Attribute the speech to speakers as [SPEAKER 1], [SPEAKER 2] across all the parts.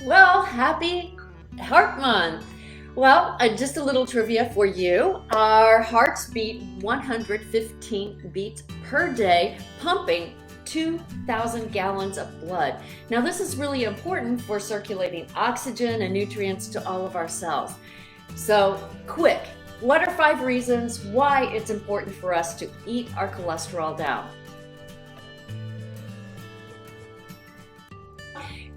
[SPEAKER 1] Well, happy Heart Month. Well, just a little trivia for you. Our hearts beat 115 beats per day, pumping 2,000 gallons of blood. Now, this is really important for circulating oxygen and nutrients to all of our cells. So, quick, what are 5 reasons why it's important for us to eat our cholesterol down?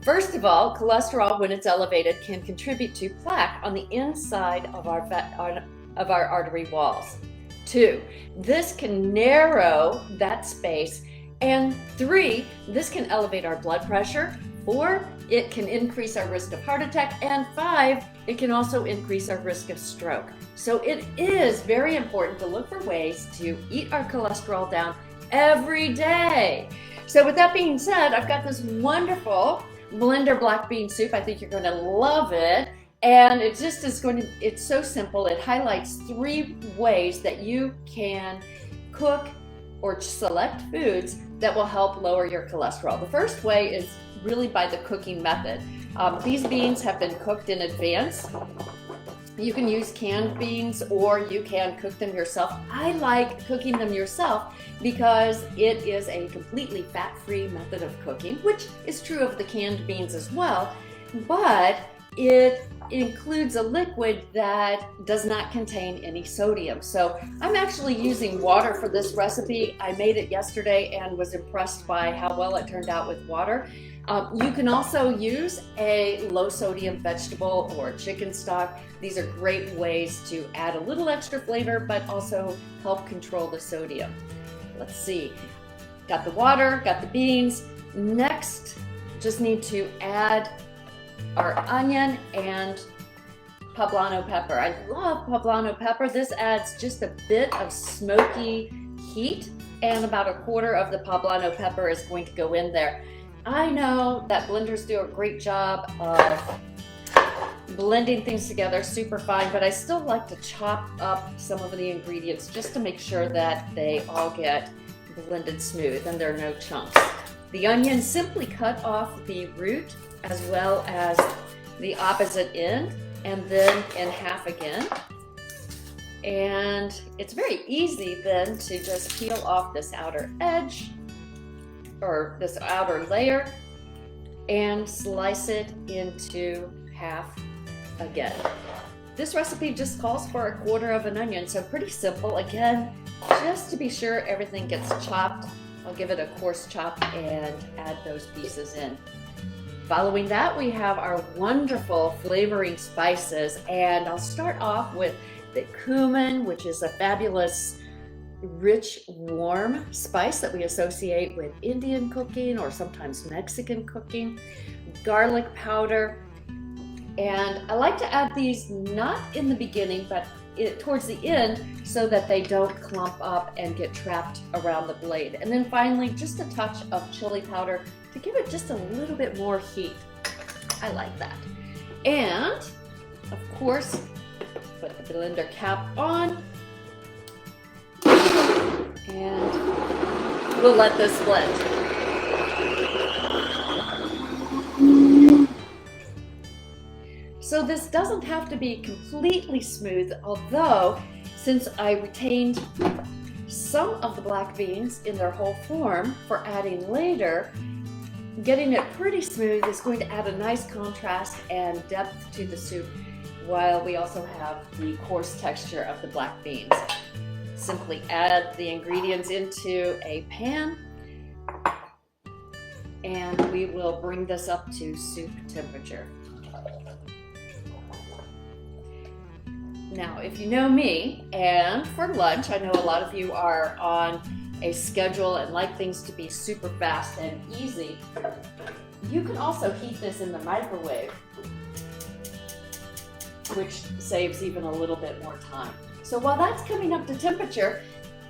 [SPEAKER 1] First of all, cholesterol, when it's elevated, can contribute to plaque on the inside of our artery walls. 2, this can narrow that space. And 3, this can elevate our blood pressure. 4, it can increase our risk of heart attack. And 5, it can also increase our risk of stroke. So it is very important to look for ways to eat our cholesterol down every day. So with that being said, I've got this wonderful blender black bean soup. I think you're going to love it. And it just is it's so simple. It highlights 3 ways that you can cook or select foods that will help lower your cholesterol. The first way is really by the cooking method. These beans have been cooked in advance. You can use canned beans or you can cook them yourself. I like cooking them yourself because it is a completely fat-free method of cooking, which is true of the canned beans as well, but it includes a liquid that does not contain any sodium. So I'm actually using water for this recipe. I made it yesterday and was impressed by how well it turned out with water. You can also use a low sodium vegetable or chicken stock. These are great ways to add a little extra flavor, but also help control the sodium. Let's see, got the water, got the beans. Next, just need to add our onion and poblano pepper. I love poblano pepper. This adds just a bit of smoky heat, and about 1/4 of the poblano pepper is going to go in there. I know that blenders do a great job of blending things together super fine, but I still like to chop up some of the ingredients just to make sure that they all get blended smooth and there are no chunks. The onion, simply cut off the root as well as the opposite end and then in half again. And it's very easy then to just peel off this outer edge or this outer layer and slice it into half again. This recipe just calls for 1/4 of an onion, so pretty simple. Again, just to be sure everything gets chopped, I'll give it a coarse chop and add those pieces in. Following that, we have our wonderful flavoring spices, and I'll start off with the cumin, which is a fabulous rich, warm spice that we associate with Indian cooking or sometimes Mexican cooking. Garlic powder, and I like to add these not in the beginning but towards the end so that they don't clump up and get trapped around the blade. And then finally, just a touch of chili powder to give it just a little bit more heat. I like that. And of course, put the blender cap on and we'll let this blend. So this doesn't have to be completely smooth, although since I retained some of the black beans in their whole form for adding later, getting it pretty smooth is going to add a nice contrast and depth to the soup, while we also have the coarse texture of the black beans. Simply add the ingredients into a pan and we will bring this up to soup temperature. Now, if you know me, and for lunch, I know a lot of you are on a schedule and like things to be super fast and easy, you can also heat this in the microwave, which saves even a little bit more time. So while that's coming up to temperature,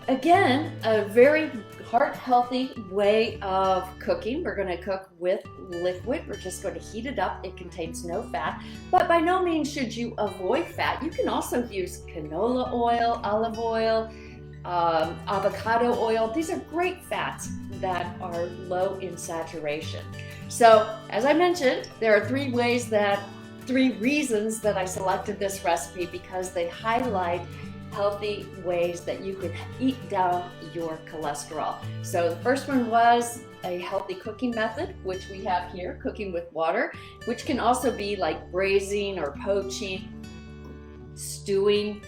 [SPEAKER 1] again, a very heart-healthy way of cooking. We're going to cook with liquid. We're just going to heat it up. It contains no fat, but by no means should you avoid fat. You can also use canola oil, olive oil, avocado oil. These are great fats that are low in saturation. So as I mentioned, there are three reasons that I selected this recipe, because they highlight healthy ways that you could eat down your cholesterol. So the first one was a healthy cooking method, which we have here, cooking with water, which can also be like braising or poaching, stewing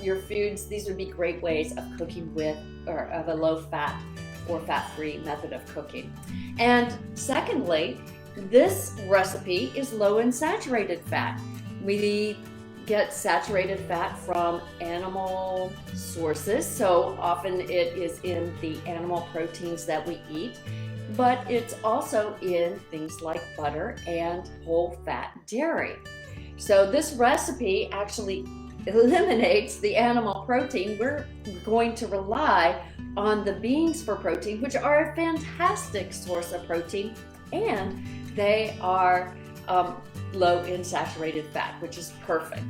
[SPEAKER 1] your foods. These would be great ways of cooking with, or of a low fat or fat-free method of cooking. And secondly, this recipe is low in saturated fat. We get saturated fat from animal sources, so often it is in the animal proteins that we eat, but it's also in things like butter and whole fat dairy. So this recipe actually eliminates the animal protein. We're going to rely on the beans for protein, which are a fantastic source of protein, and they are low in saturated fat, which is perfect.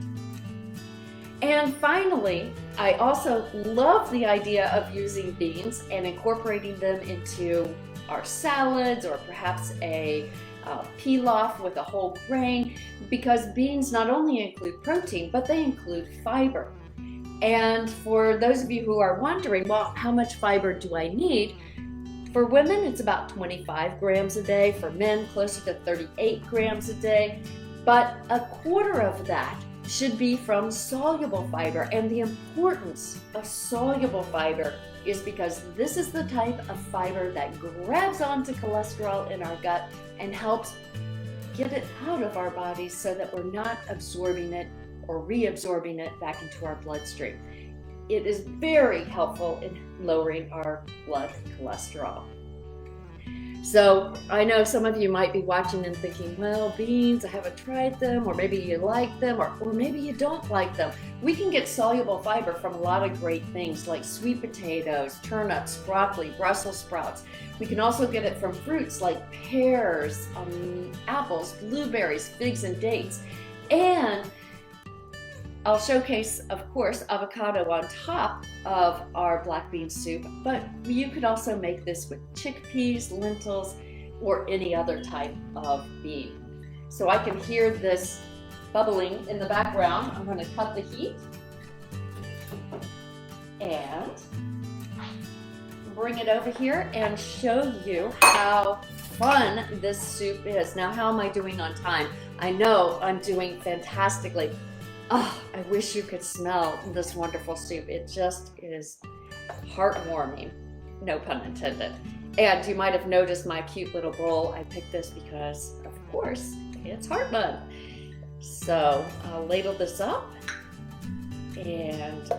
[SPEAKER 1] And finally, I also love the idea of using beans and incorporating them into our salads, or perhaps a pilaf with a whole grain, because beans not only include protein, but they include fiber. And for those of you who are wondering, well, how much fiber do I need? For women, it's about 25 grams a day. For men, closer to 38 grams a day. But a quarter of that should be from soluble fiber. And the importance of soluble fiber is because this is the type of fiber that grabs onto cholesterol in our gut and helps get it out of our bodies so that we're not absorbing it or reabsorbing it back into our bloodstream. It is very helpful in lowering our blood cholesterol. So I know some of you might be watching and thinking, well, beans, I haven't tried them, or maybe you like them, or maybe you don't like them. We can get soluble fiber from a lot of great things like sweet potatoes, turnips, broccoli, Brussels sprouts. We can also get it from fruits like pears, apples, blueberries, figs, and dates. And I'll showcase, of course, avocado on top of our black bean soup, but you could also make this with chickpeas, lentils, or any other type of bean. So I can hear this bubbling in the background. I'm going to cut the heat and bring it over here and show you how fun this soup is. Now, how am I doing on time? I know I'm doing fantastically. Oh, I wish you could smell this wonderful soup. It just is heartwarming, no pun intended. And you might have noticed my cute little bowl. I picked this because, of course, it's heartburn. So I'll ladle this up, and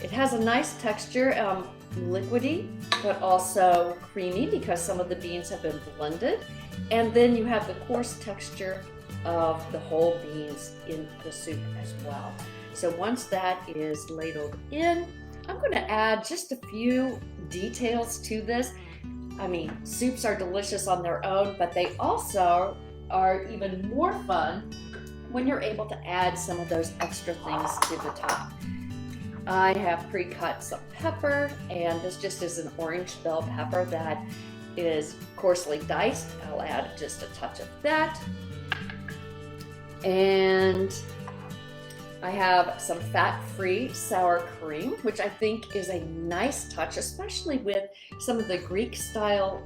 [SPEAKER 1] it has a nice texture, liquidy, but also creamy because some of the beans have been blended. And then you have the coarse texture of the whole beans in the soup as well. So once that is ladled in, I'm going to add just a few details to this. I mean, soups are delicious on their own, but they also are even more fun when you're able to add some of those extra things to the top. I have pre-cut some pepper, and this just is an orange bell pepper that is coarsely diced. I'll add just a touch of that. And I have some fat-free sour cream, which I think is a nice touch, especially with some of the Greek style.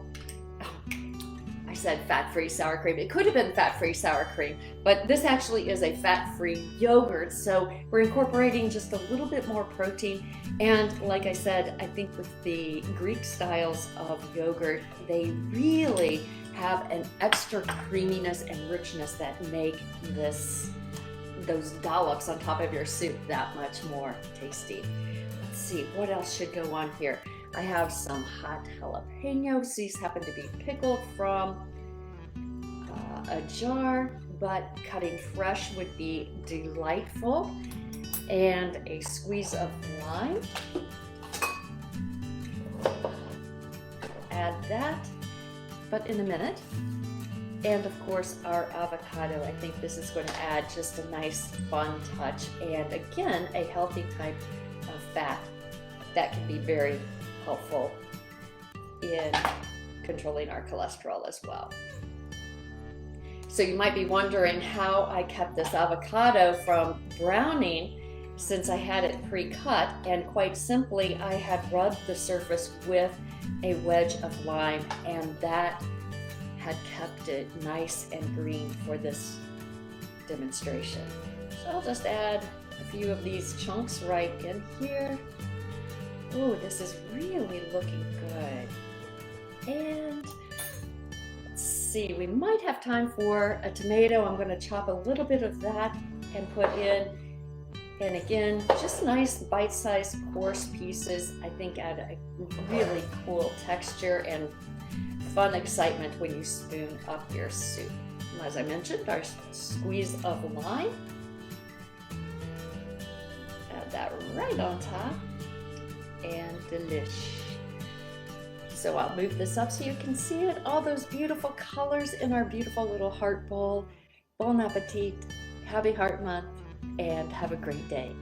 [SPEAKER 1] I said fat-free sour cream. It could have been fat-free sour cream, but this actually is a fat-free yogurt. So we're incorporating just a little bit more protein. And like I said, I think with the Greek styles of yogurt, they really have an extra creaminess and richness that make those dollops on top of your soup that much more tasty. Let's see, what else should go on here? I have some hot jalapenos. These happen to be pickled from a jar, but cutting fresh would be delightful. And a squeeze of lime. Add that, but in a minute. And of course our avocado. I think this is going to add just a nice fun touch, and again a healthy type of fat that can be very helpful in controlling our cholesterol as well. So you might be wondering how I kept this avocado from browning since I had it pre-cut, and quite simply I had rubbed the surface with a wedge of lime, and that had kept it nice and green for this demonstration. So I'll just add a few of these chunks right in here. Oh, this is really looking good. And let's see, we might have time for a tomato. I'm going to chop a little bit of that and put in. And again, just nice bite-sized coarse pieces, I think add a really cool texture and fun excitement when you spoon up your soup. And as I mentioned, our squeeze of lime. Add that right on top. And delish. So I'll move this up so you can see it. All those beautiful colors in our beautiful little heart bowl. Bon appetit. Happy Heart Month, and have a great day.